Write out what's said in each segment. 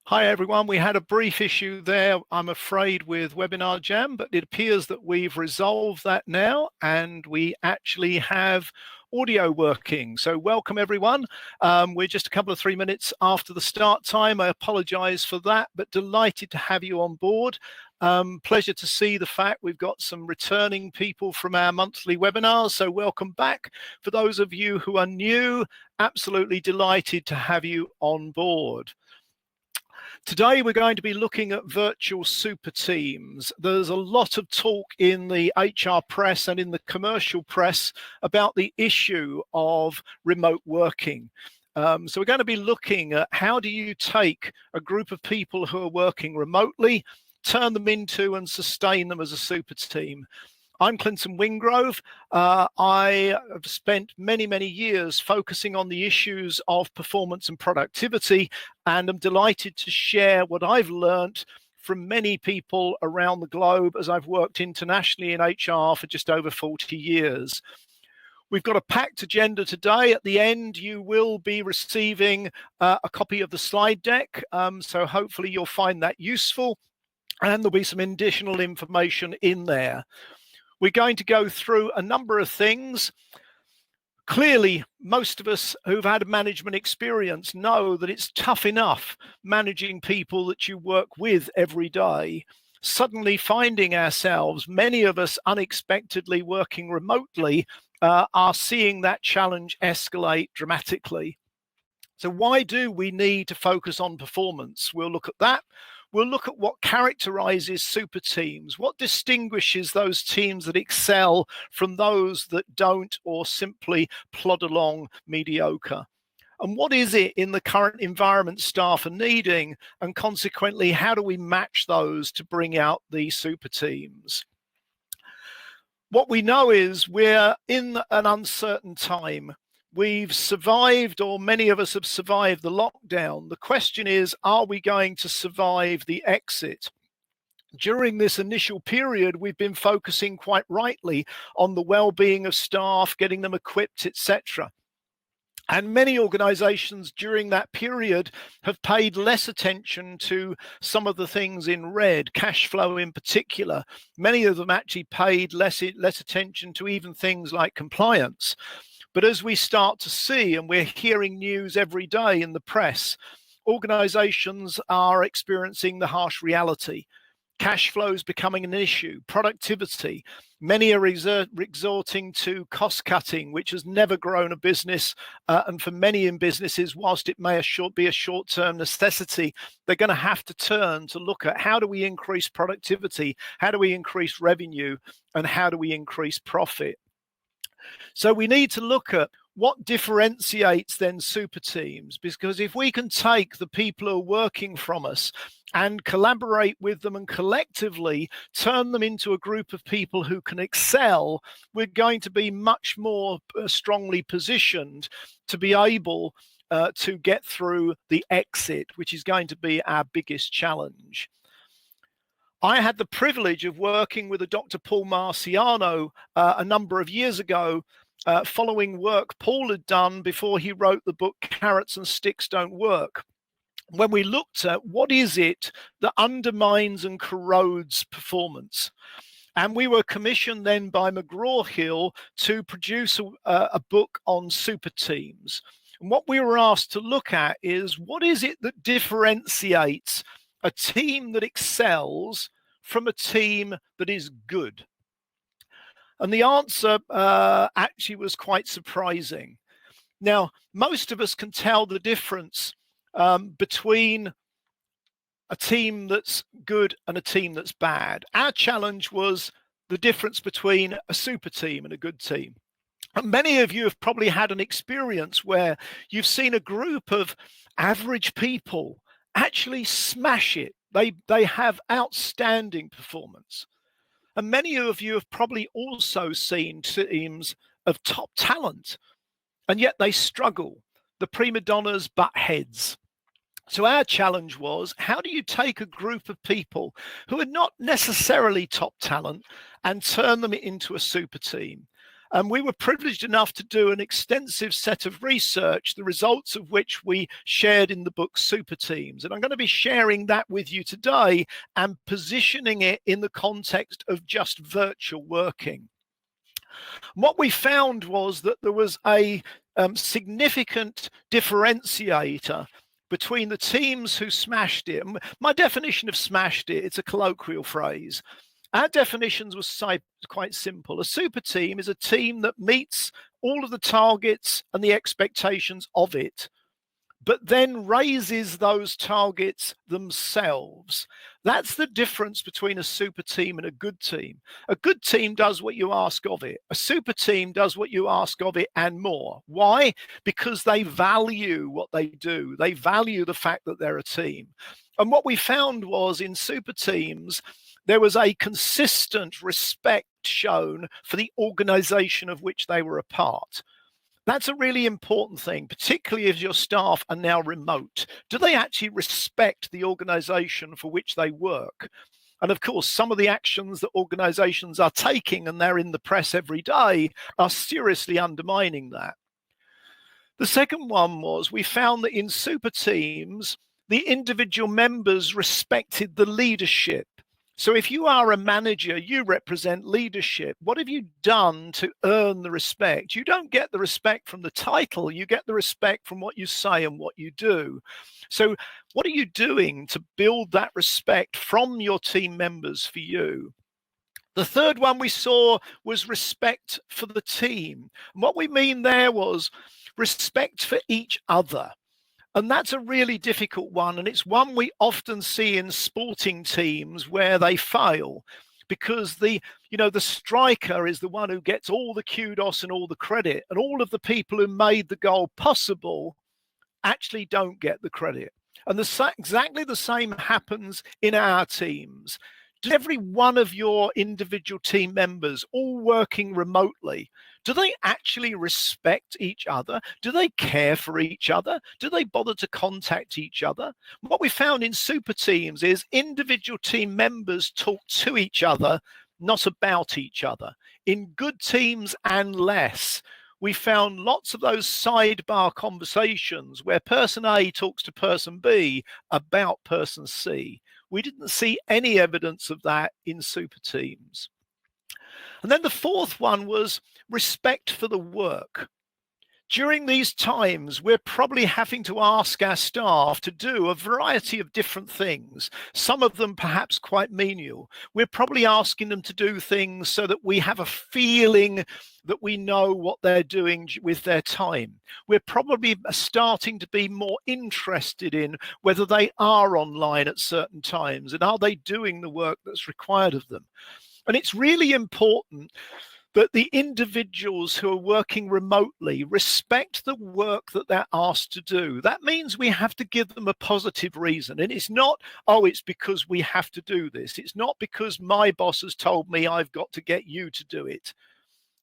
Hi everyone, we had a brief issue there, I'm afraid, with Webinar Jam, but it appears that we've resolved that now and we actually have audio working. So welcome everyone. We're just a couple of 3 minutes after the start time. I apologize for that, but delighted to have you on board. Pleasure to see the fact we've got some returning people from our monthly webinars, so welcome back. For those of you who are new, absolutely delighted to have you on board. Today we're going to be looking at virtual super teams. There's a lot of talk in the HR press and in the commercial press about the issue of remote working. So we're going to be looking at how do you take a group of people who are working remotely, turn them into and sustain them as a super team. I'm Clinton Wingrove. I have spent many years focusing on the issues of performance and productivity, and I'm delighted to share what I've learned from many people around the globe as I've worked internationally in HR for just over 40 years. We've got a packed agenda today. At the end, you will be receiving a copy of the slide deck, so hopefully you'll find that useful, and there'll be some additional information in there. We're going to go through a number of things. Clearly, most of us who've had management experience know that it's tough enough managing people that you work with every day. Suddenly finding ourselves, many of us unexpectedly working remotely, are seeing that challenge escalate dramatically. So why do we need to focus on performance? We'll look at that. We'll look at what characterizes super teams, what distinguishes those teams that excel from those that don't or simply plod along mediocre. And what is it in the current environment staff are needing, and consequently, how do we match those to bring out the super teams? What we know is we're in an uncertain time. We've survived, or many of us have survived, the lockdown. The question is, are we going to survive the exit? During this initial period, we've been focusing quite rightly on the well-being of staff, getting them equipped, etc. And many organizations during that period have paid less attention to some of the things in red, cash flow in particular. Many of them actually paid less attention to even things like compliance. But as we start to see, and we're hearing news every day in the press, organizations are experiencing the harsh reality. Cash flow is becoming an issue, productivity. Many are resorting to cost cutting, which has never grown a business. And for many in businesses, whilst it may be a short-term necessity, they're going to have to turn to look at how do we increase productivity, how do we increase revenue, and how do we increase profit. So we need to look at what differentiates then super teams, because if we can take the people who are working from us and collaborate with them and collectively turn them into a group of people who can excel, we're going to be much more strongly positioned to be able to get through the exit, which is going to be our biggest challenge. I had the privilege of working with a Dr. Paul Marciano a number of years ago, following work Paul had done before he wrote the book Carrots and Sticks Don't Work, when we looked at what is it that undermines and corrodes performance. And we were commissioned then by McGraw-Hill to produce a book on super teams. And what we were asked to look at is, what is it that differentiates a team that excels from a team that is good? And the answer actually was quite surprising. Now, most of us can tell the difference between a team that's good and a team that's bad. Our challenge was the difference between a super team and a good team. And many of you have probably had an experience where you've seen a group of average people actually smash it. They have outstanding performance. And many of you have probably also seen teams of top talent, and yet they struggle. The prima donnas butt heads. So our challenge was, how do you take a group of people who are not necessarily top talent and turn them into a super team? And we were privileged enough to do an extensive set of research, the results of which we shared in the book Super Teams. And I'm going to be sharing that with you today and positioning it in the context of just virtual working. What we found was that there was a significant differentiator between the teams who smashed it. My definition of smashed it, it's a colloquial phrase. Our definitions were quite simple. A super team is a team that meets all of the targets and the expectations of it, but then raises those targets themselves. That's the difference between a super team and a good team. A good team does what you ask of it. A super team does what you ask of it and more. Why? Because they value what they do. They value the fact that they're a team. And what we found was in super teams, there was a consistent respect shown for the organization of which they were a part. That's a really important thing, particularly if your staff are now remote. Do they actually respect the organization for which they work? And of course, some of the actions that organizations are taking, and they're in the press every day, are seriously undermining that. The second one was we found that in super teams, the individual members respected the leadership. So if you are a manager, you represent leadership. What have you done to earn the respect? You don't get the respect from the title, you get the respect from what you say and what you do. So what are you doing to build that respect from your team members for you? The third one we saw was respect for the team. And what we mean there was respect for each other. And that's a really difficult one. And it's one we often see in sporting teams where they fail because the striker is the one who gets all the kudos and all the credit. And all of the people who made the goal possible actually don't get the credit. And exactly the same happens in our teams. Does every one of your individual team members, all working remotely, do they actually respect each other? Do they care for each other? Do they bother to contact each other? What we found in super teams is individual team members talk to each other, not about each other. In good teams and less, we found lots of those sidebar conversations where person A talks to person B about person C. We didn't see any evidence of that in super teams. And then the fourth one was respect for the work. During these times, we're probably having to ask our staff to do a variety of different things, some of them perhaps quite menial. We're probably asking them to do things so that we have a feeling that we know what they're doing with their time. We're probably starting to be more interested in whether they are online at certain times and are they doing the work that's required of them. And it's really important that the individuals who are working remotely respect the work that they're asked to do. That means we have to give them a positive reason. And it's not, oh, it's because we have to do this. It's not because my boss has told me I've got to get you to do it.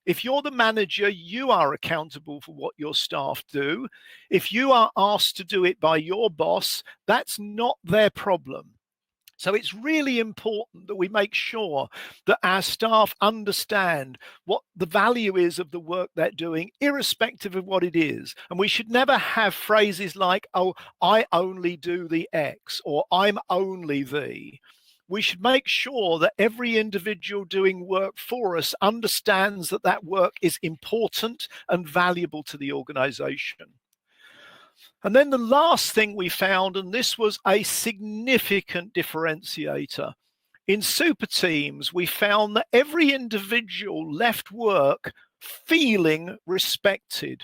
If you're the manager, you are accountable for what your staff do. If you are asked to do it by your boss, that's not their problem. So it's really important that we make sure that our staff understand what the value is of the work they're doing, irrespective of what it is. And we should never have phrases like, oh, I only do the X, or I'm only the. We should make sure that every individual doing work for us understands that that work is important and valuable to the organization. And then the last thing we found, and this was a significant differentiator, in super teams, we found that every individual left work feeling respected.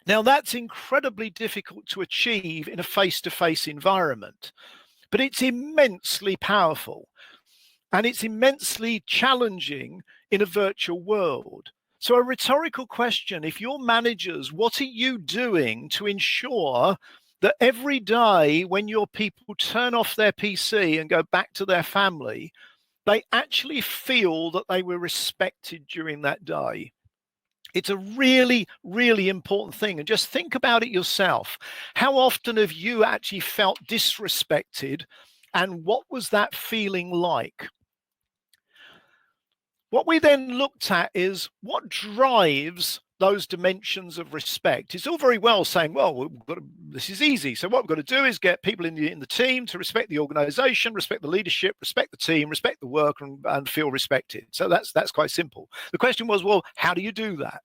Now, that's incredibly difficult to achieve in a face-to-face environment, but it's immensely powerful and it's immensely challenging in a virtual world. So a rhetorical question, if you're managers, what are you doing to ensure that every day when your people turn off their PC and go back to their family, they actually feel that they were respected during that day? It's a really, really important thing. And just think about it yourself. How often have you actually felt disrespected, and what was that feeling like? What we then looked at is what drives those dimensions of respect. It's all very well saying, well, this is easy. So what we've got to do is get people in the team to respect the organization, respect the leadership, respect the team, respect the work, and feel respected. So that's quite simple. The question was, well, how do you do that?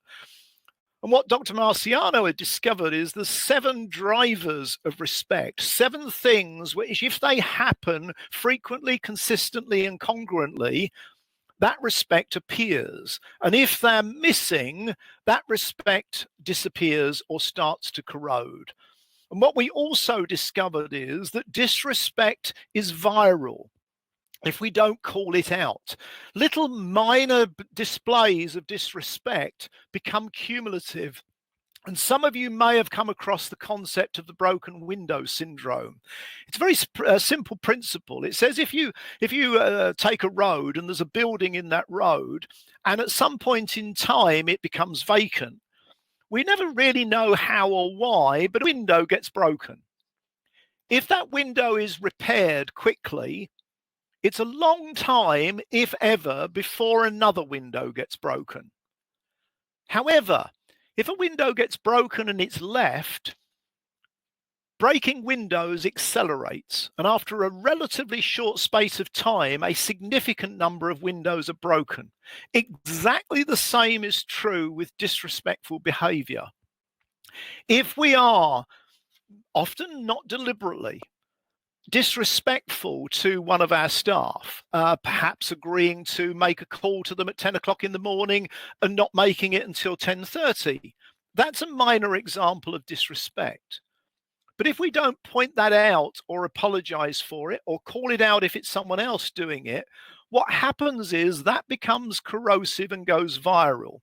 And what Dr. Marciano had discovered is the 7 drivers of respect, 7 things which, if they happen frequently, consistently, and congruently, that respect appears. And if they're missing, that respect disappears or starts to corrode. And what we also discovered is that disrespect is viral if we don't call it out. Little minor displays of disrespect become cumulative. And some of you may have come across the concept of the broken window syndrome. It's a very simple principle. It says if you take a road and there's a building in that road, and at some point in time it becomes vacant, we never really know how or why, but a window gets broken. If that window is repaired quickly, it's a long time, if ever, before another window gets broken. However, if a window gets broken and it's left, breaking windows accelerates. And after a relatively short space of time, a significant number of windows are broken. Exactly the same is true with disrespectful behavior. If we are, often not deliberately, disrespectful to one of our staff, perhaps agreeing to make a call to them at 10 o'clock in the morning and not making it until 10:30. That's a minor example of disrespect. But if we don't point that out or apologize for it or call it out if it's someone else doing it, what happens is that becomes corrosive and goes viral.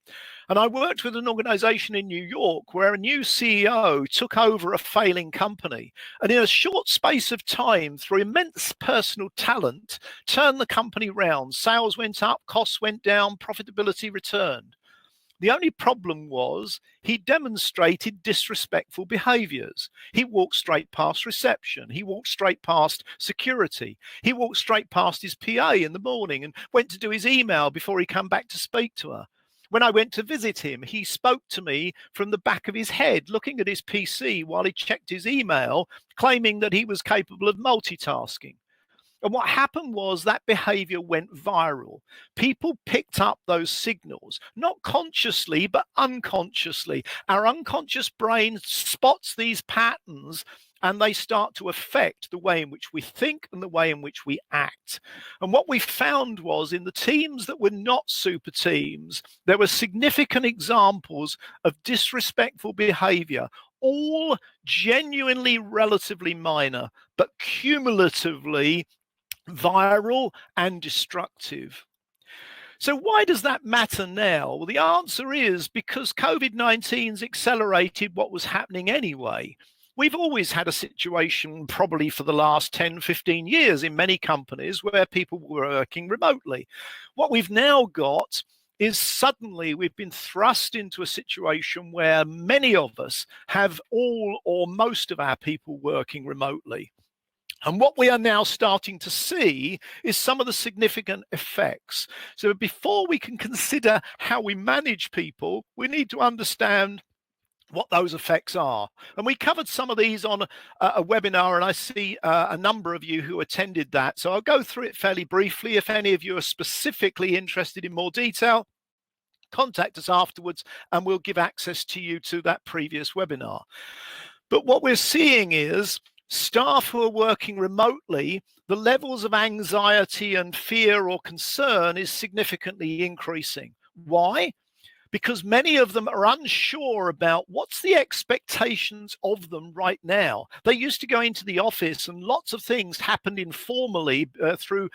And I worked with an organization in New York where a new CEO took over a failing company and in a short space of time, through immense personal talent, turned the company round. Sales went up, costs went down, profitability returned. The only problem was he demonstrated disrespectful behaviors. He walked straight past reception. He walked straight past security. He walked straight past his PA in the morning and went to do his email before he came back to speak to her. When I went to visit him, he spoke to me from the back of his head, looking at his PC while he checked his email, claiming that he was capable of multitasking. And what happened was that behavior went viral. People picked up those signals, not consciously, but unconsciously. Our unconscious brain spots these patterns and they start to affect the way in which we think and the way in which we act. And what we found was in the teams that were not super teams, there were significant examples of disrespectful behavior, all genuinely relatively minor, but cumulatively viral and destructive. So why does that matter now? Well, the answer is because COVID-19's accelerated what was happening anyway. We've always had a situation, probably for the last 10, 15 years in many companies, where people were working remotely. What we've now got is suddenly we've been thrust into a situation where many of us have all or most of our people working remotely. And what we are now starting to see is some of the significant effects. So before we can consider how we manage people, we need to understand what those effects are. And we covered some of these on a webinar, and I see a number of you who attended that. So I'll go through it fairly briefly. If any of you are specifically interested in more detail, contact us afterwards and we'll give access to you to that previous webinar. But what we're seeing is staff who are working remotely, the levels of anxiety and fear or concern is significantly increasing. Why? Because many of them are unsure about what's the expectations of them right now. They used to go into the office and lots of things happened informally through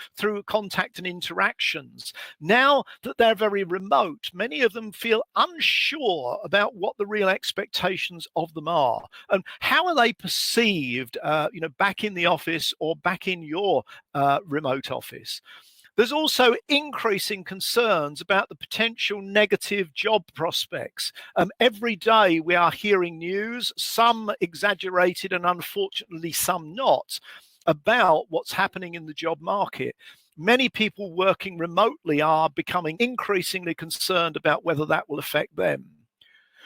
contact and interactions. Now that they're very remote, many of them feel unsure about what the real expectations of them are and how are they perceived, back in the office or back in your remote office. There's also increasing concerns about the potential negative job prospects. Every day we are hearing news, some exaggerated and unfortunately some not, about what's happening in the job market. many people working remotely are becoming increasingly concerned about whether that will affect them.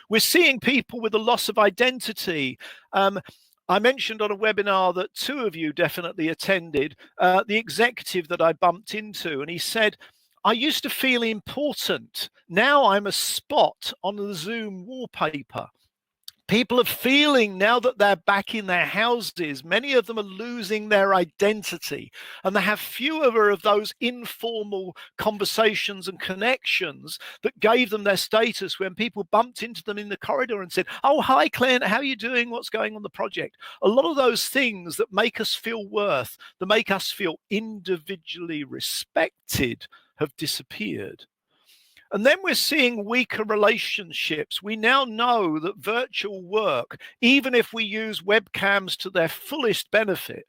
We're seeing people with a loss of identity. I mentioned on a webinar that two of you definitely attended, the executive that I bumped into, and he said, I used to feel important. Now I'm a spot on the Zoom wallpaper. People are feeling now that they're back in their houses, many of them are losing their identity, and they have fewer of those informal conversations and connections that gave them their status when people bumped into them in the corridor and said, oh, hi, Clint, how are you doing? What's going on the project? A lot of those things that make us feel worth, that make us feel individually respected, have disappeared. And then we're seeing weaker relationships. We now know that virtual work, even if we use webcams to their fullest benefit,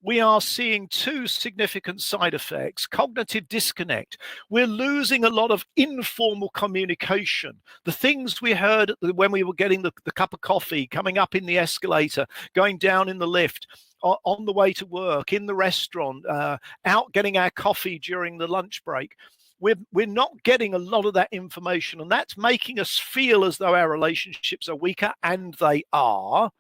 we are seeing two significant side effects. Cognitive disconnect. We're losing a lot of informal communication. The things we heard when we were getting the cup of coffee, coming up in the escalator, going down in the lift, on the way to work, in the restaurant, out getting our coffee during the lunch break. We're not getting a lot of that information, and that's making us feel as though our relationships are weaker, and they are.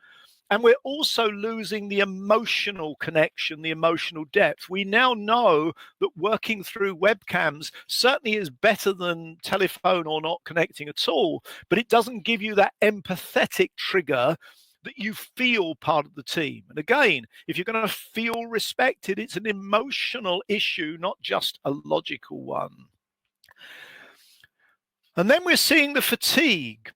And we're also losing the emotional connection, the emotional depth. We now know that working through webcams certainly is better than telephone or not connecting at all, but it doesn't give you that empathetic trigger that you feel part of the team. And again, if you're going to feel respected, it's an emotional issue, not just a logical one. And then we're seeing the fatigue.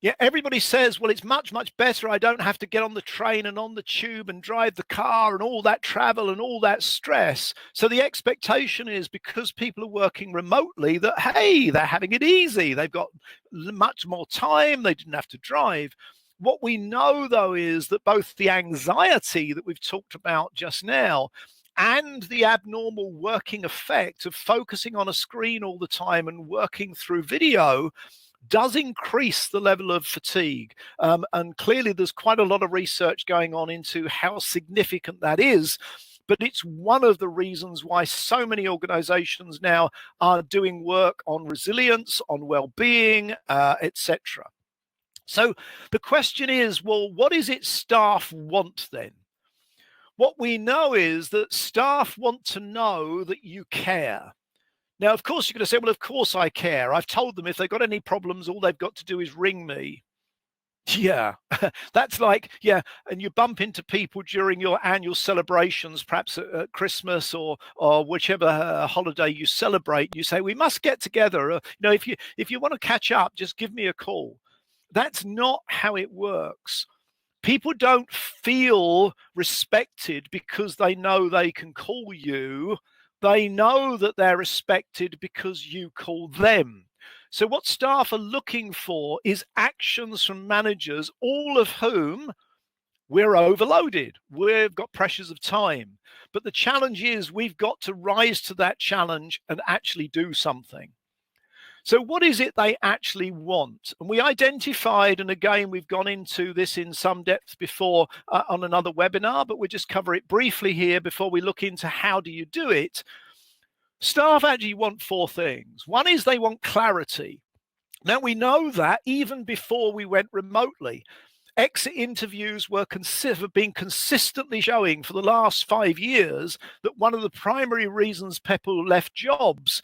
Yeah, everybody says, well, it's much, much better. I don't have to get on the train and on the tube and drive the car and all that travel and all that stress. So the expectation is, because people are working remotely, that, hey, they're having it easy. They've got much more time. They didn't have to drive. What we know, though, is that both the anxiety that we've talked about just now and the abnormal working effect of focusing on a screen all the time and working through video does increase the level of fatigue. And clearly there's quite a lot of research going on into how significant that is. But it's one of the reasons why so many organizations now are doing work on resilience, on well-being, etc. So the question is, well, what is it staff want then? What we know is that staff want to know that you care. Now, of course, you're going to say, well, of course I care. I've told them if they've got any problems, all they've got to do is ring me. Yeah, that's like, yeah, and you bump into people during your annual celebrations, perhaps at Christmas or whichever holiday you celebrate. You say, we must get together. If you want to catch up, just give me a call. That's not how it works. People don't feel respected because they know they can call you. They know that they're respected because you call them. So what staff are looking for is actions from managers, all of whom we're overloaded. We've got pressures of time. But the challenge is we've got to rise to that challenge and actually do something. So what is it they actually want? And we identified, and again, we've gone into this in some depth before on another webinar, but we'll just cover it briefly here before we look into how do you do it. Staff actually want four things. One is they want clarity. Now, we know that even before we went remotely. Exit interviews have been consistently showing for the last 5 years that one of the primary reasons people left jobs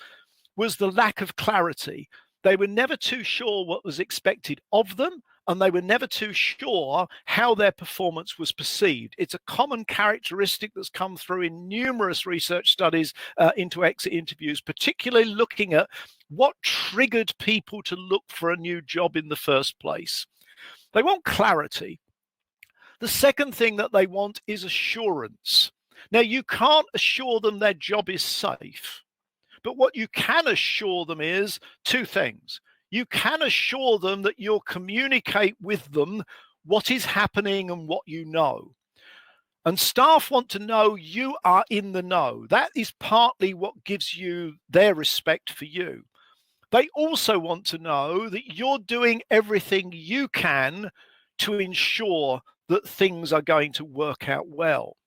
was the lack of clarity. They were never too sure what was expected of them, and they were never too sure how their performance was perceived. It's a common characteristic that's come through in numerous research studies into exit interviews, particularly looking at what triggered people to look for a new job in the first place. They want clarity. The second thing that they want is assurance. Now, you can't assure them their job is safe. But what you can assure them is two things. You can assure them that you'll communicate with them what is happening and what you know. And staff want to know you are in the know. That is partly what gives you their respect for you. They also want to know that you're doing everything you can to ensure that things are going to work out well.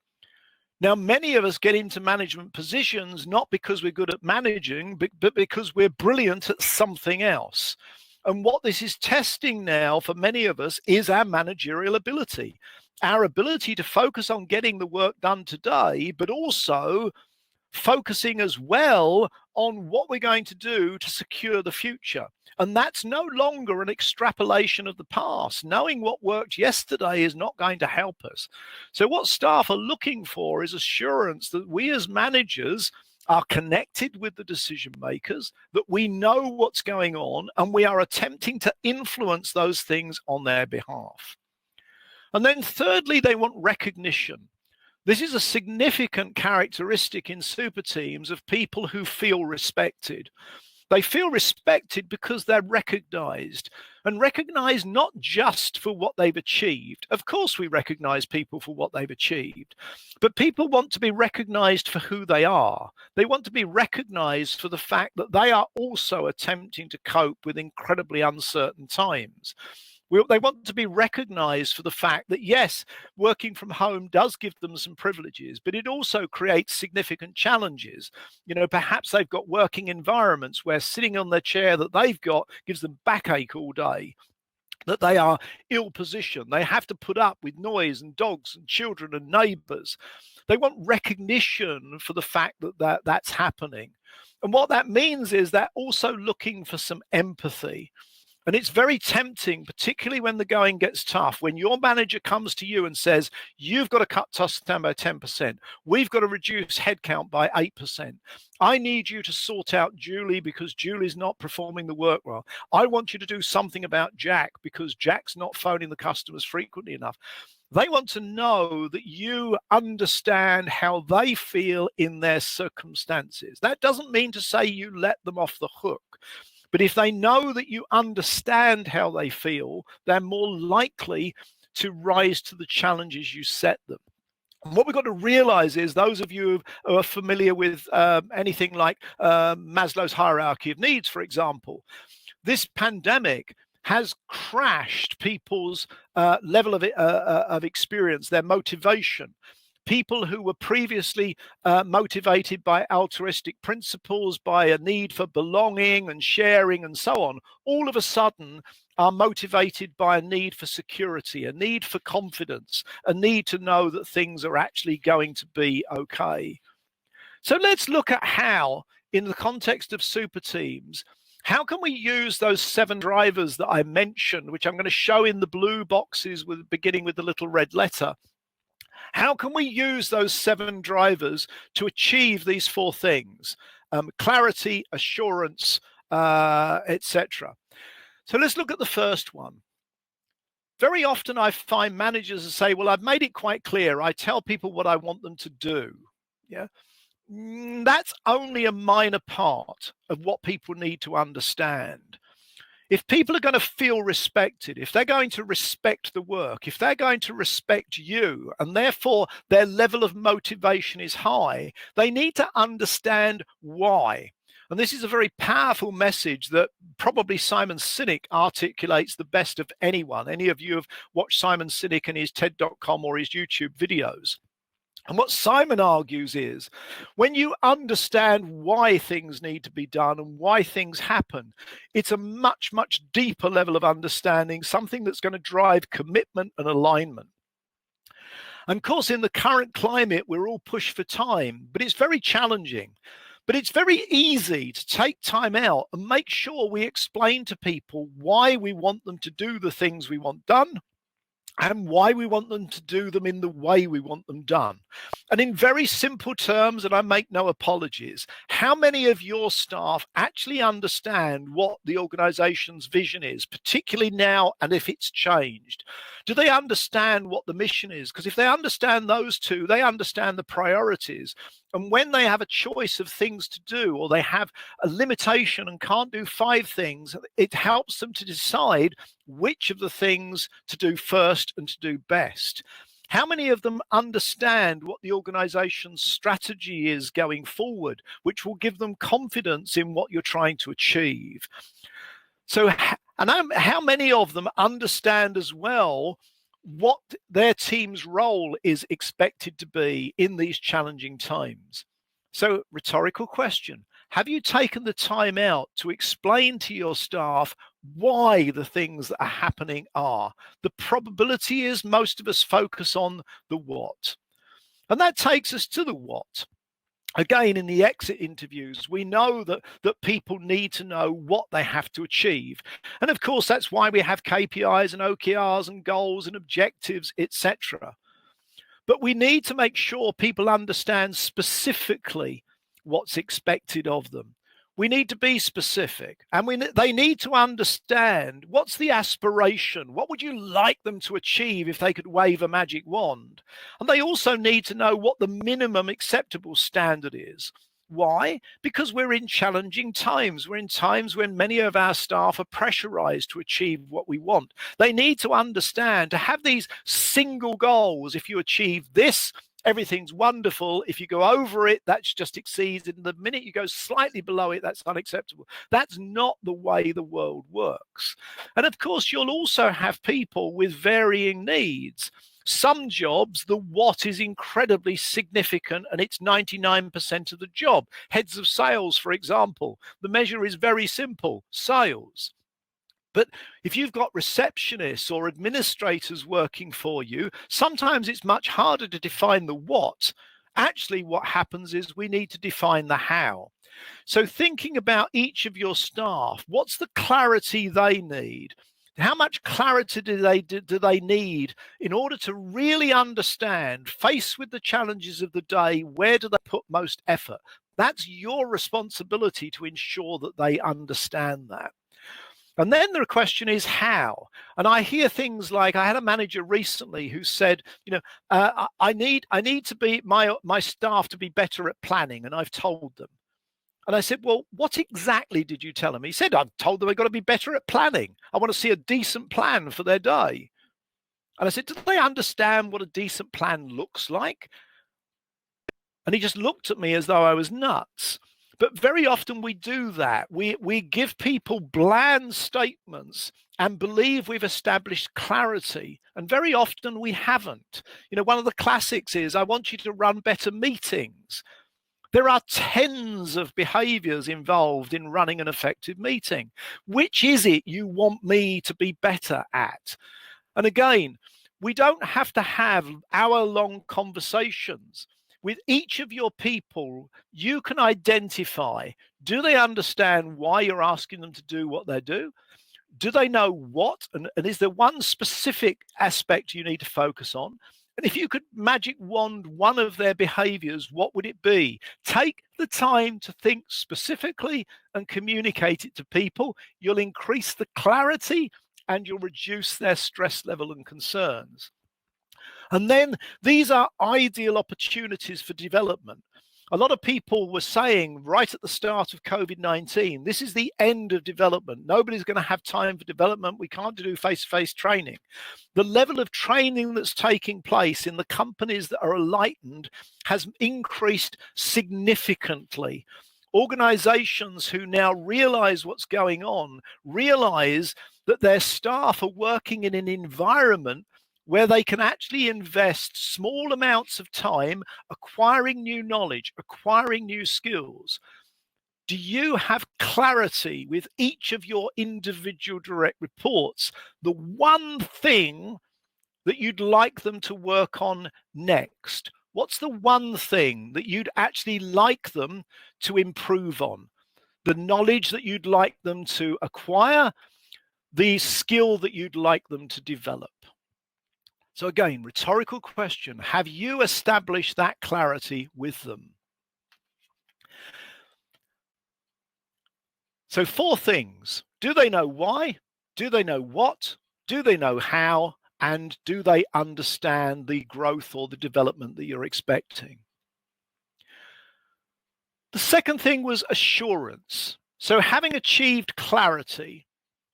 Now, many of us get into management positions not because we're good at managing, but because we're brilliant at something else. And what this is testing now for many of us is our managerial ability, our ability to focus on getting the work done today, but also focusing as well on what we're going to do to secure the future. And that's no longer an extrapolation of the past. Knowing what worked yesterday is not going to help us. So what staff are looking for is assurance that we as managers are connected with the decision makers, that we know what's going on, and we are attempting to influence those things on their behalf. And then thirdly, they want recognition. This is a significant characteristic in super teams of people who feel respected. They feel respected because they're recognized, and recognized not just for what they've achieved. Of course, we recognize people for what they've achieved, but people want to be recognized for who they are. They want to be recognized for the fact that they are also attempting to cope with incredibly uncertain times. They want to be recognized for the fact that, yes, working from home does give them some privileges, but it also creates significant challenges. Perhaps they've got working environments where sitting on their chair that they've got gives them backache all day, that they are ill positioned. They have to put up with noise and dogs and children and neighbors. They want recognition for the fact that that's happening. And what that means is they're also looking for some empathy. And it's very tempting, particularly when the going gets tough, when your manager comes to you and says, you've got to cut costs down by 10%. We've got to reduce headcount by 8%. I need you to sort out Julie because Julie's not performing the work well. I want you to do something about Jack because Jack's not phoning the customers frequently enough. They want to know that you understand how they feel in their circumstances. That doesn't mean to say you let them off the hook. But if they know that you understand how they feel, they're more likely to rise to the challenges you set them. And what we've got to realize is, those of you who are familiar with anything like Maslow's hierarchy of needs, for example, this pandemic has crashed people's level of experience, their motivation. People who were previously motivated by altruistic principles, by a need for belonging and sharing and so on, all of a sudden are motivated by a need for security, a need for confidence, a need to know that things are actually going to be okay. So let's look at how, in the context of super teams, how can we use those 7 drivers that I mentioned, which I'm going to show in the blue boxes beginning with the little red letter. How can we use those 7 drivers to achieve these 4 things? Clarity, assurance, etc. So let's look at the first one. Very often I find managers say, well, I've made it quite clear. I tell people what I want them to do. Yeah. That's only a minor part of what people need to understand. If people are going to feel respected, if they're going to respect the work, if they're going to respect you, and therefore their level of motivation is high, they need to understand why. And this is a very powerful message that probably Simon Sinek articulates the best of anyone. Any of you have watched Simon Sinek and his TED.com or his YouTube videos. And what Simon argues is, when you understand why things need to be done and why things happen, it's a much, much deeper level of understanding, something that's going to drive commitment and alignment. And of course, in the current climate, we're all pushed for time, but it's very challenging. But it's very easy to take time out and make sure we explain to people why we want them to do the things we want done, and why we want them to do them in the way we want them done. And in very simple terms, and I make no apologies, how many of your staff actually understand what the organization's vision is, particularly now and if it's changed? Do they understand what the mission is? Because if they understand those 2, they understand the priorities. And when they have a choice of things to do, or they have a limitation and can't do 5 things, it helps them to decide which of the things to do first and to do best. How many of them understand what the organization's strategy is going forward, which will give them confidence in what you're trying to achieve? So, and how many of them understand as well what their team's role is expected to be in these challenging times. So, rhetorical question. Have you taken the time out to explain to your staff why the things that are happening are? The probability is most of us focus on the what. And that takes us to the what. Again, in the exit interviews, we know that people need to know what they have to achieve. And of course, that's why we have KPIs and OKRs and goals and objectives, etc. But we need to make sure people understand specifically what's expected of them. We need to be specific, and they need to understand what's the aspiration. What would you like them to achieve if they could wave a magic wand? And they also need to know what the minimum acceptable standard is. Why? Because we're in challenging times. We're in times when many of our staff are pressurized to achieve what we want. They need to understand, to have these single goals. If you achieve this, everything's wonderful. If you go over it, that's just exceeds. And the minute you go slightly below it, that's unacceptable. That's not the way the world works. And of course, you'll also have people with varying needs. Some jobs, the what is incredibly significant, and it's 99% of the job. Heads of sales, for example, the measure is very simple, sales. But if you've got receptionists or administrators working for you, sometimes it's much harder to define the what. Actually, what happens is we need to define the how. So thinking about each of your staff, what's the clarity they need? How much clarity do they need in order to really understand, faced with the challenges of the day, where do they put most effort? That's your responsibility to ensure that they understand that. And then the question is how. And I hear things like, I had a manager recently who said, I need to be my staff to be better at planning, and I've told them. And I said, well, what exactly did you tell them? He said, I've told them they've got to be better at planning. I want to see a decent plan for their day. And I said, do they understand what a decent plan looks like? And he just looked at me as though I was nuts. But very often we do that. We give people bland statements and believe we've established clarity. And very often we haven't. One of the classics is, I want you to run better meetings. There are tens of behaviors involved in running an effective meeting. Which is it you want me to be better at? And again, we don't have to have hour-long conversations. With each of your people, you can identify, do they understand why you're asking them to do what they do? Do they know what? And is there one specific aspect you need to focus on? And if you could magic wand one of their behaviors, what would it be? Take the time to think specifically and communicate it to people. You'll increase the clarity and you'll reduce their stress level and concerns. And then these are ideal opportunities for development. A lot of people were saying right at the start of COVID-19, this is the end of development. Nobody's going to have time for development. We can't do face-to-face training. The level of training that's taking place in the companies that are enlightened has increased significantly. Organizations who now realize what's going on, realize that their staff are working in an environment where they can actually invest small amounts of time acquiring new knowledge, acquiring new skills. Do you have clarity with each of your individual direct reports, the one thing that you'd like them to work on next? What's the one thing that you'd actually like them to improve on? The knowledge that you'd like them to acquire, the skill that you'd like them to develop. So again, rhetorical question, have you established that clarity with them? So 4 things. Do they know why? Do they know what? Do they know how? And do they understand the growth or the development that you're expecting? The second thing was assurance. So having achieved clarity,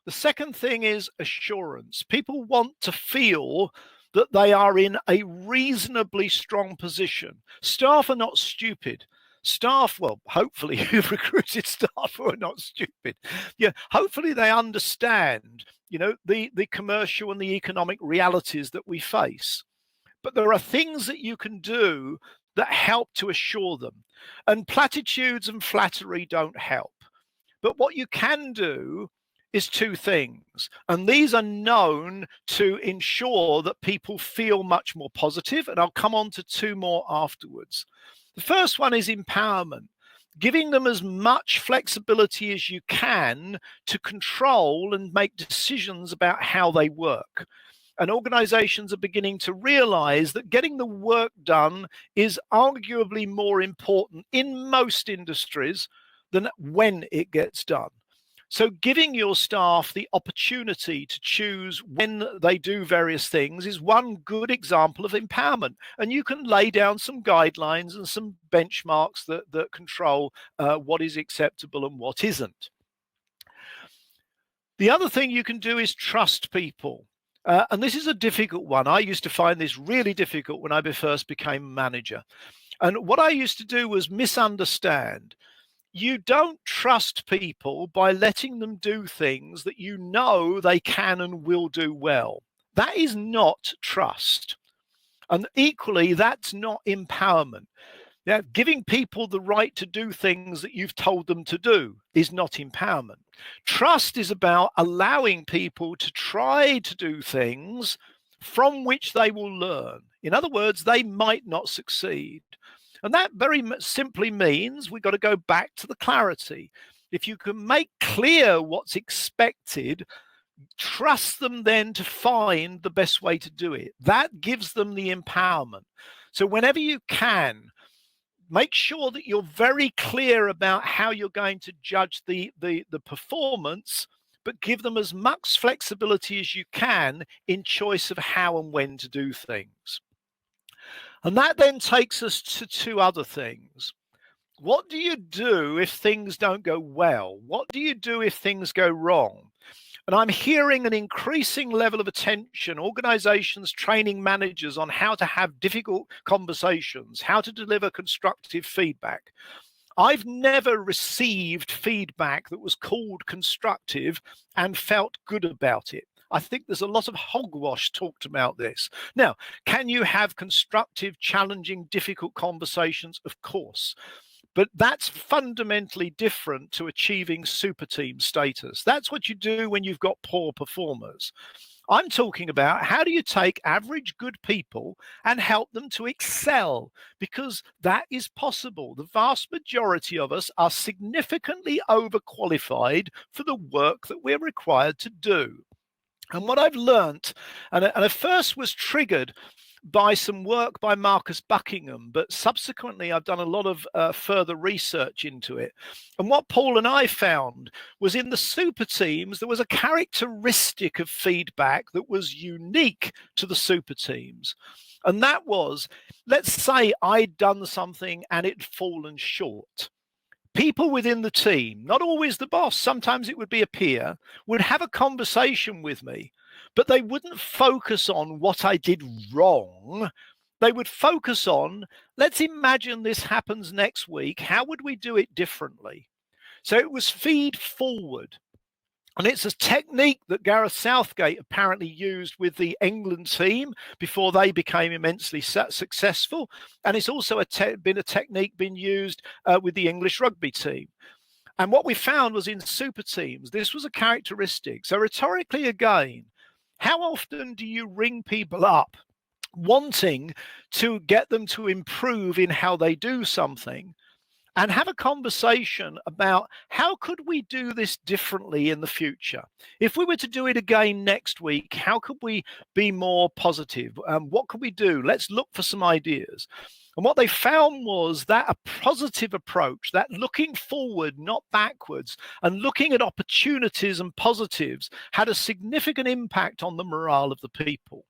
the second thing is assurance. People want to feel that they are in a reasonably strong position. Staff are not stupid. Staff, well, hopefully you've recruited staff who are not stupid. Yeah, hopefully they understand, the commercial and the economic realities that we face. But there are things that you can do that help to assure them. And platitudes and flattery don't help. But what you can do is two things. And these are known to ensure that people feel much more positive. And I'll come on to two more afterwards. The first one is empowerment, giving them as much flexibility as you can to control and make decisions about how they work. And organizations are beginning to realize that getting the work done is arguably more important in most industries than when it gets done. So giving your staff the opportunity to choose when they do various things is one good example of empowerment. And you can lay down some guidelines and some benchmarks that control what is acceptable and what isn't. The other thing you can do is trust people. And this is a difficult one. I used to find this really difficult when I first became a manager. And what I used to do was misunderstand. You don't trust people by letting them do things that you know they can and will do well. That is not trust. And equally, that's not empowerment. Now, giving people the right to do things that you've told them to do is not empowerment. Trust is about allowing people to try to do things from which they will learn. In other words, they might not succeed. And that very simply means we've got to go back to the clarity. If you can make clear what's expected, trust them then to find the best way to do it. That gives them the empowerment. So whenever you can, make sure that you're very clear about how you're going to judge the performance, but give them as much flexibility as you can in choice of how and when to do things. And that then takes us to two other things. What do you do if things don't go well? What do you do if things go wrong? And I'm hearing an increasing level of attention, organizations training managers on how to have difficult conversations, how to deliver constructive feedback. I've never received feedback that was called constructive and felt good about it. I think there's a lot of hogwash talked about this. Now, can you have constructive, challenging, difficult conversations? Of course. But that's fundamentally different to achieving super team status. That's what you do when you've got poor performers. I'm talking about how do you take average good people and help them to excel, because that is possible. The vast majority of us are significantly overqualified for the work that we're required to do. And what I've learned, and I first was triggered by some work by Marcus Buckingham, but subsequently I've done a lot of further research into it. And what Paul and I found was in the super teams, there was a characteristic of feedback that was unique to the super teams. And that was, let's say I'd done something and it'd fallen short. People within the team, not always the boss, sometimes it would be a peer, would have a conversation with me, but they wouldn't focus on what I did wrong. They would focus on, let's imagine this happens next week. How would we do it differently? So it was feed forward. And it's a technique that Gareth Southgate apparently used with the England team before they became immensely successful. And it's also been a technique being used with the English rugby team. And what we found was in super teams, this was a characteristic. So rhetorically again, how often do you ring people up wanting to get them to improve in how they do something? And have a conversation about how could we do this differently in the future? If we were to do it again next week, how could we be more positive? What could we do? Let's look for some ideas. And what they found was that a positive approach, that looking forward, not backwards, and looking at opportunities and positives had a significant impact on the morale of the people.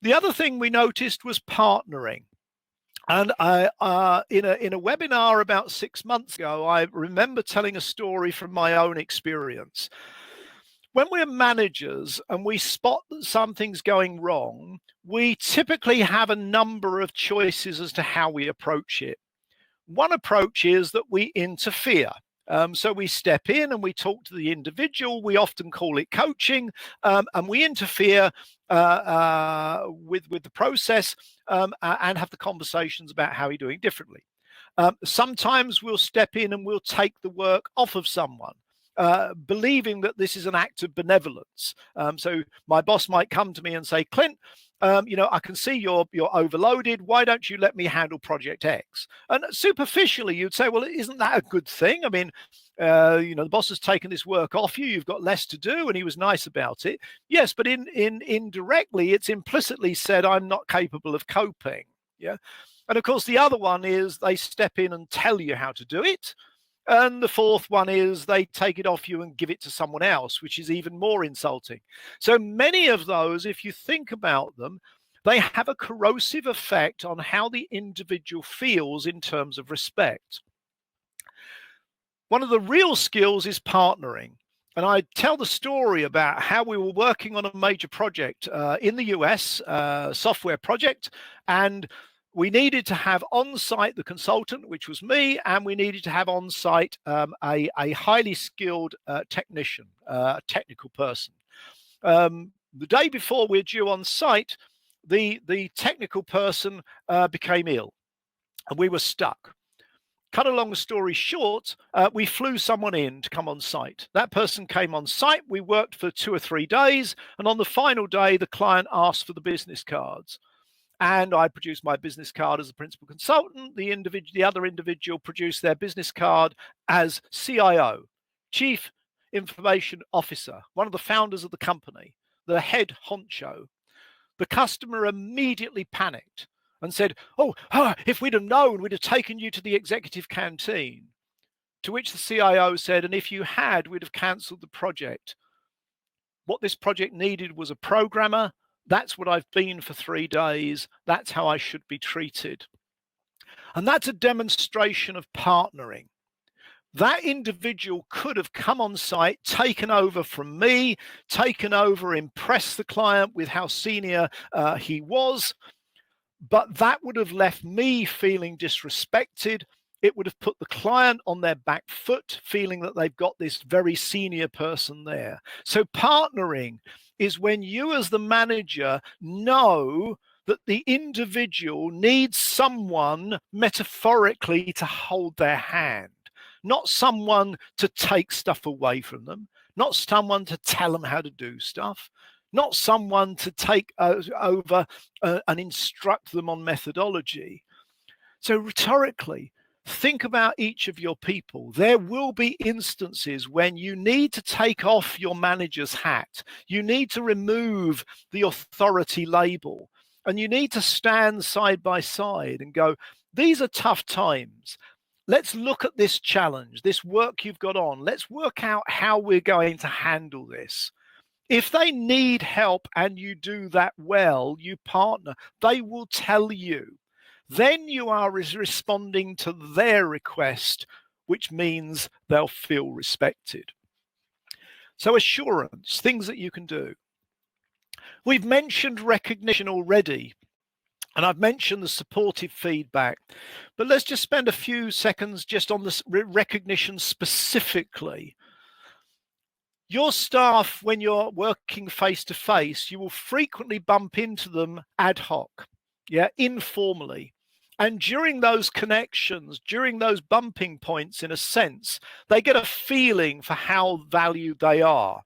The other thing we noticed was partnering. And in a webinar about 6 months ago, I remember telling a story from my own experience. When we're managers and we spot that something's going wrong, we typically have a number of choices as to how we approach it. One approach is that we interfere. So we step in and we talk to the individual. We often call it coaching, and we interfere with the process and have the conversations about how you're doing differently. Sometimes we'll step in and we'll take the work off of someone. Believing that this is an act of benevolence. So my boss might come to me and say, Clint, I can see you're overloaded. Why don't you let me handle project X? And superficially, you'd say, well, isn't that a good thing? I mean, the boss has taken this work off you. You've got less to do, and he was nice about it. Yes, but indirectly, it's implicitly said I'm not capable of coping. Yeah, and of course, the other one is they step in and tell you how to do it. And the fourth one is they take it off you and give it to someone else, which is even more insulting. So many of those, if you think about them, they have a corrosive effect on how the individual feels in terms of respect. One of the real skills is partnering. And I tell the story about how we were working on a major project in the US, software project, and we needed to have on site the consultant, which was me, and we needed to have on site a highly skilled technician, technical person. The day before we're due on site, the technical person became ill, and we were stuck. Cut a long story short, we flew someone in to come on site. That person came on site. We worked for 2 or 3 days, and on the final day, the client asked for the business cards. And I produced my business card as a principal consultant. The other individual produced their business card as CIO, Chief Information Officer, one of the founders of the company, the head honcho. The customer immediately panicked and said, if we'd have known, we'd have taken you to the executive canteen. To which the CIO said, and if you had, we'd have cancelled the project. What this project needed was a programmer. That's what I've been for 3 days. That's how I should be treated. And that's a demonstration of partnering. That individual could have come on site, taken over from me, impressed the client with how senior he was, but that would have left me feeling disrespected. It would have put the client on their back foot, feeling that they've got this very senior person there. So partnering is when you as the manager know that the individual needs someone metaphorically to hold their hand, not someone to take stuff away from them, not someone to tell them how to do stuff, not someone to take over and instruct them on methodology. So rhetorically, think about each of your people. There will be instances when you need to take off your manager's hat. You need to remove the authority label, and you need to stand side by side and go, these are tough times. Let's look at this challenge, this work you've got on. Let's work out how we're going to handle this. If they need help and you do that well, you partner, they will tell you. Then you are responding to their request, which means they'll feel respected. So assurance, things that you can do. We've mentioned recognition already, and I've mentioned the supportive feedback, but let's just spend a few seconds just on this recognition specifically. Your staff, when you're working face to face, you will frequently bump into them ad hoc, informally. And during those connections, during those bumping points, in a sense, they get a feeling for how valued they are.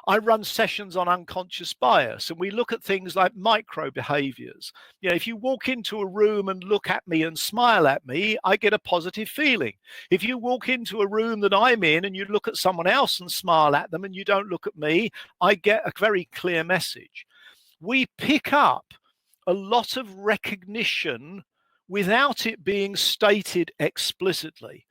I run sessions on unconscious bias, and we look at things like micro behaviors. If you walk into a room and look at me and smile at me, I get a positive feeling. If you walk into a room that I'm in and you look at someone else and smile at them and you don't look at me, I get a very clear message. We pick up a lot of recognition without it being stated explicitly.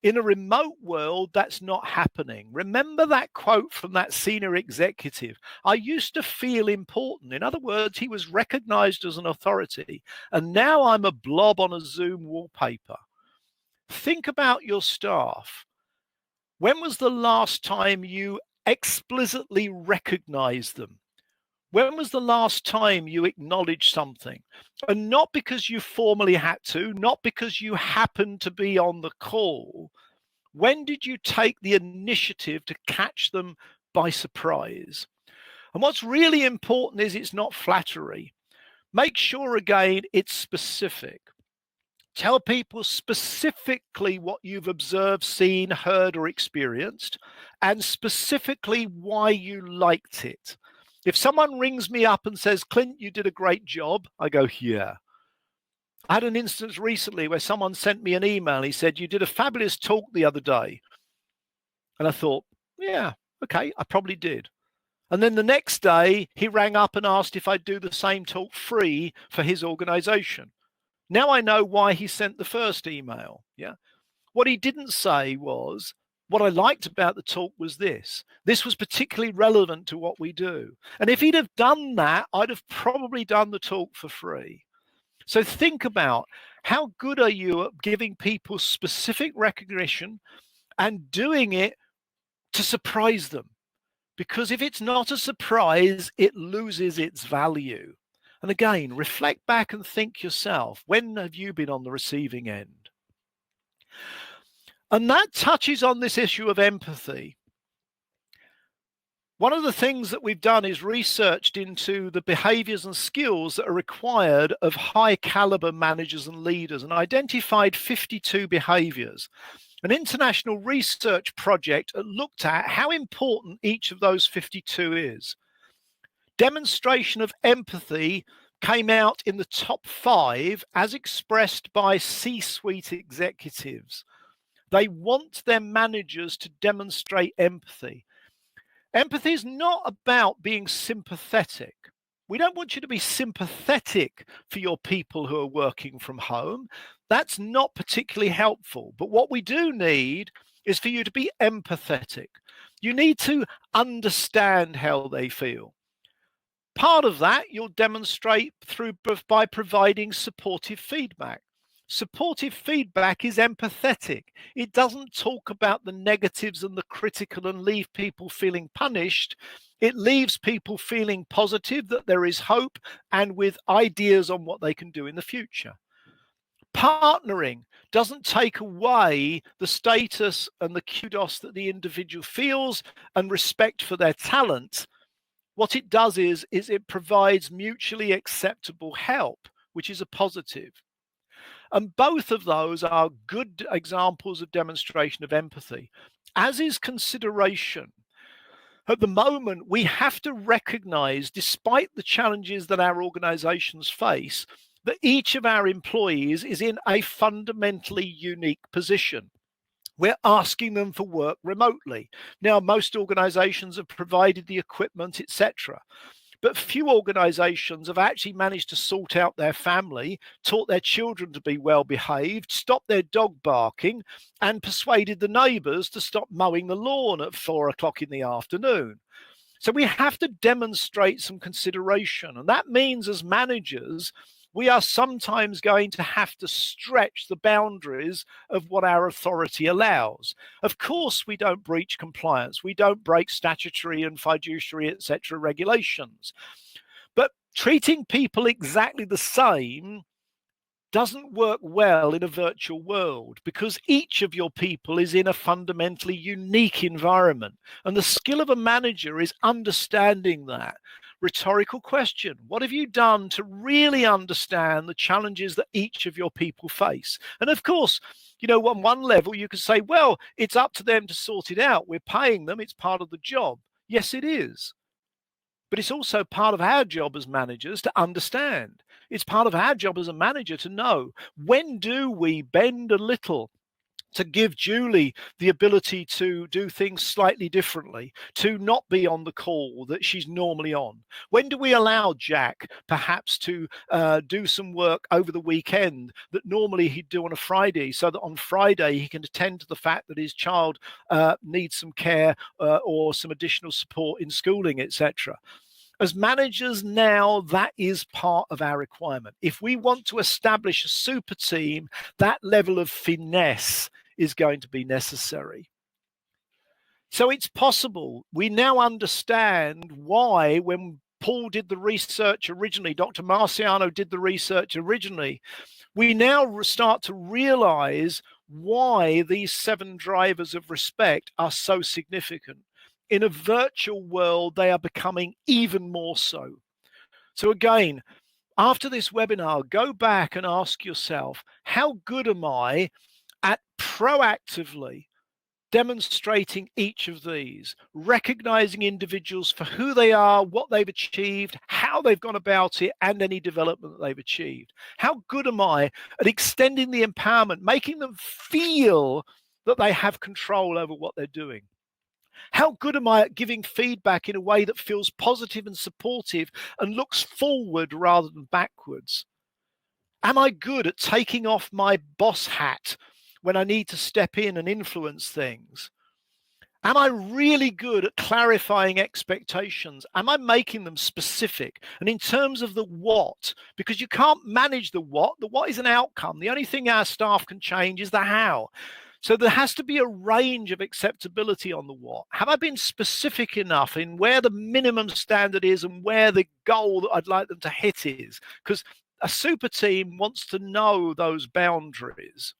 In a remote world, that's not happening. Remember that quote from that senior executive. I used to feel important. In other words, he was recognized as an authority, and now I'm a blob on a Zoom wallpaper. Think about your staff. When was the last time you explicitly recognized them? When was the last time you acknowledged something? And not because you formally had to, not because you happened to be on the call. When did you take the initiative to catch them by surprise? And what's really important is it's not flattery. Make sure, again, it's specific. Tell people specifically what you've observed, seen, heard, or experienced, and specifically why you liked it. If someone rings me up and says, Clint, you did a great job, I go, yeah. I had an instance recently where someone sent me an email. He said, you did a fabulous talk the other day. And I thought, yeah, okay, I probably did. And then the next day, he rang up and asked if I'd do the same talk free for his organization. Now I know why he sent the first email. Yeah. What he didn't say was, what I liked about the talk was this. This was particularly relevant to what we do. And if he'd have done that, I'd have probably done the talk for free. So think about, how good are you at giving people specific recognition and doing it to surprise them? Because if it's not a surprise, it loses its value. And again, reflect back and think yourself, when have you been on the receiving end? And that touches on this issue of empathy. One of the things that we've done is researched into the behaviors and skills that are required of high caliber managers and leaders, and identified 52 behaviors. An international research project looked at how important each of those 52 is. Demonstration of empathy came out in the top 5 as expressed by C-suite executives. They want their managers to demonstrate empathy. Empathy is not about being sympathetic. We don't want you to be sympathetic for your people who are working from home. That's not particularly helpful. But what we do need is for you to be empathetic. You need to understand how they feel. Part of that you'll demonstrate by providing supportive feedback. Supportive feedback is empathetic. It doesn't talk about the negatives and the critical and leave people feeling punished. It leaves people feeling positive, that there is hope, and with ideas on what they can do in the future. Partnering doesn't take away the status and the kudos that the individual feels and respect for their talent. What it does is it provides mutually acceptable help, which is a positive. And both of those are good examples of demonstration of empathy, as is consideration. At the moment, we have to recognize, despite the challenges that our organizations face, that each of our employees is in a fundamentally unique position. We're asking them for work remotely. Now, most organizations have provided the equipment, etc. But few organizations have actually managed to sort out their family, taught their children to be well behaved, stopped their dog barking, and persuaded the neighbors to stop mowing the lawn at 4 o'clock in the afternoon. So we have to demonstrate some consideration. And that means, as managers, we are sometimes going to have to stretch the boundaries of what our authority allows. Of course, we don't breach compliance. We don't break statutory and fiduciary, etc. regulations. But treating people exactly the same doesn't work well in a virtual world, because each of your people is in a fundamentally unique environment. And the skill of a manager is understanding that. Rhetorical question: what have you done to really understand the challenges that each of your people face? And of course, on one level you could say, well, it's up to them to sort it out. We're paying them. It's part of the job. Yes, it is. But it's also part of our job as managers to understand. It's part of our job as a manager to know, when do we bend a little to give Julie the ability to do things slightly differently, to not be on the call that she's normally on? When do we allow Jack perhaps to do some work over the weekend that normally he'd do on a Friday, so that on Friday he can attend to the fact that his child needs some care or some additional support in schooling, etc.? As managers now, that is part of our requirement. If we want to establish a super team, that level of finesse is going to be necessary. So it's possible. We now understand why, when Paul did the research originally. Dr. Marciano did the research originally. We now start to realize why these 7 drivers of respect are so significant. In a virtual world, they are becoming even more so. So again, after this webinar, go back and ask yourself, how good am I at proactively demonstrating each of these, recognizing individuals for who they are, what they've achieved, how they've gone about it, and any development that they've achieved? How good am I at extending the empowerment, making them feel that they have control over what they're doing? How good am I at giving feedback in a way that feels positive and supportive and looks forward rather than backwards? Am I good at taking off my boss hat when I need to step in and influence things? Am I really good at clarifying expectations? Am I making them specific? And in terms of the what, because you can't manage the what is an outcome. The only thing our staff can change is the how. So there has to be a range of acceptability on the what. Have I been specific enough in where the minimum standard is and where the goal that I'd like them to hit is? Because a super team wants to know those boundaries.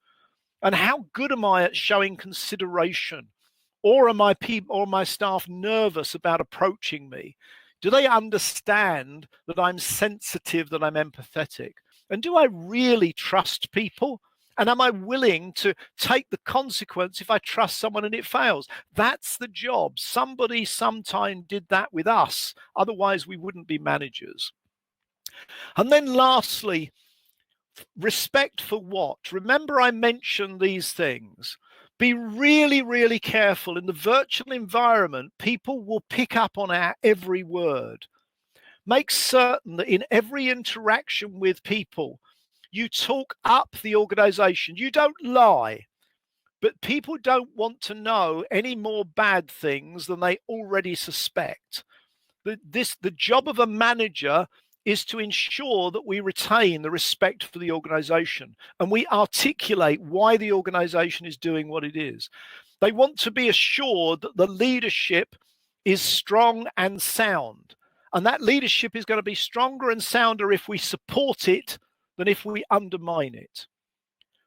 And how good am I at showing consideration? Or are my staff nervous about approaching me? Do they understand that I'm sensitive, that I'm empathetic? And do I really trust people? And am I willing to take the consequence if I trust someone and it fails? That's the job. Somebody sometime did that with us. Otherwise, we wouldn't be managers. And then lastly, respect for what? Remember, I mentioned these things. Be really, really careful. In the virtual environment, people will pick up on our every word. Make certain that in every interaction with people, you talk up the organization. You don't lie, but people don't want to know any more bad things than they already suspect. The job of a manager is to ensure that we retain the respect for the organization and we articulate why the organization is doing what it is. They want to be assured that the leadership is strong and sound. And that leadership is going to be stronger and sounder if we support it than if we undermine it.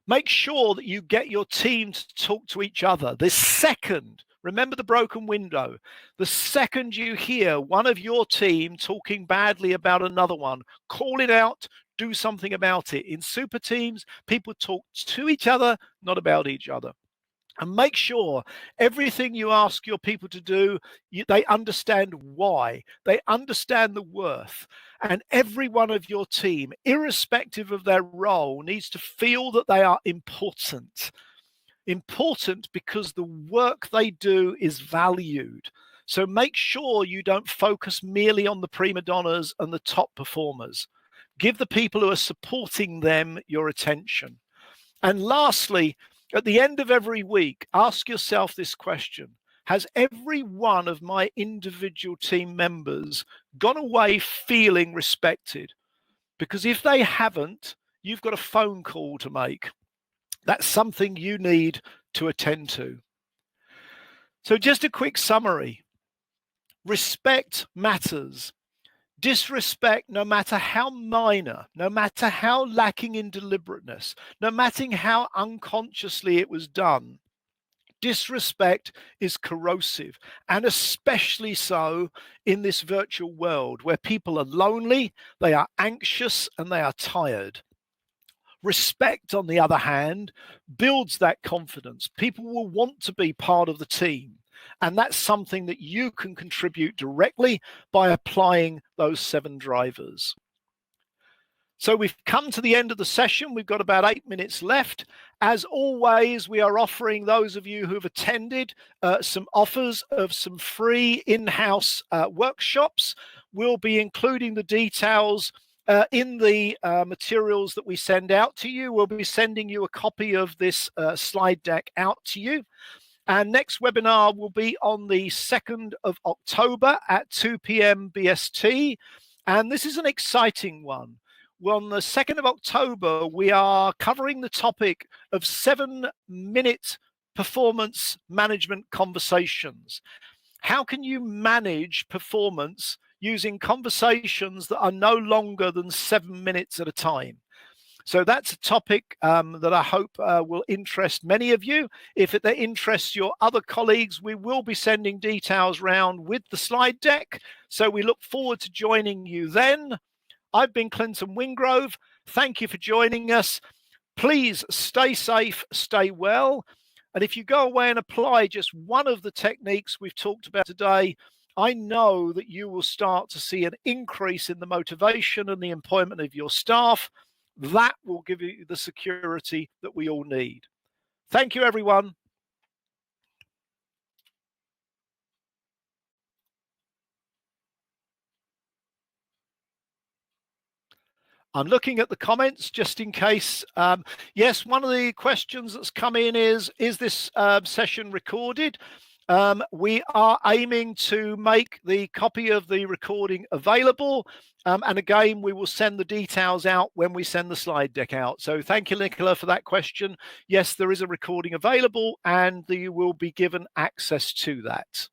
Make sure that you get your team to talk to each other. The second, remember the broken window, the second you hear one of your team talking badly about another one, call it out, do something about it. In super teams, people talk to each other, not about each other. And make sure everything you ask your people to do, they understand why, they understand the worth. And every one of your team, irrespective of their role, needs to feel that they are important. Important because the work they do is valued. So make sure you don't focus merely on the prima donnas and the top performers. Give the people who are supporting them your attention. And lastly, at the end of every week, ask yourself this question. Has every one of my individual team members gone away feeling respected? Because if they haven't, you've got a phone call to make. That's something you need to attend to. So just a quick summary. Respect matters. Disrespect, no matter how minor, no matter how lacking in deliberateness, no matter how unconsciously it was done, disrespect is corrosive, and especially so in this virtual world where people are lonely, they are anxious, and they are tired. Respect, on the other hand, builds that confidence. People will want to be part of the team. And that's something that you can contribute directly by applying those 7 drivers. So we've come to the end of the session. We've got about 8 minutes left. As always, we are offering those of you who have attended some offers of some free in-house workshops. We'll be including the details in the materials that we send out to you. We'll be sending you a copy of this slide deck out to you. And next webinar will be on the 2nd of October at 2 p.m. BST. And this is an exciting one. Well, on the 2nd of October, we are covering the topic of 7-minute performance management conversations. How can you manage performance using conversations that are no longer than 7 minutes at a time. So that's a topic that I hope will interest many of you. If it interests your other colleagues, we will be sending details round with the slide deck. So we look forward to joining you then. I've been Clinton Wingrove. Thank you for joining us. Please stay safe, stay well. And if you go away and apply just one of the techniques we've talked about today, I know that you will start to see an increase in the motivation and the employment of your staff. That will give you the security that we all need. Thank you, everyone. I'm looking at the comments just in case. Yes, one of the questions that's come in is this session recorded? We are aiming to make the copy of the recording available. And again, we will send the details out when we send the slide deck out. So thank you, Nicola, for that question. Yes, there is a recording available and you will be given access to that.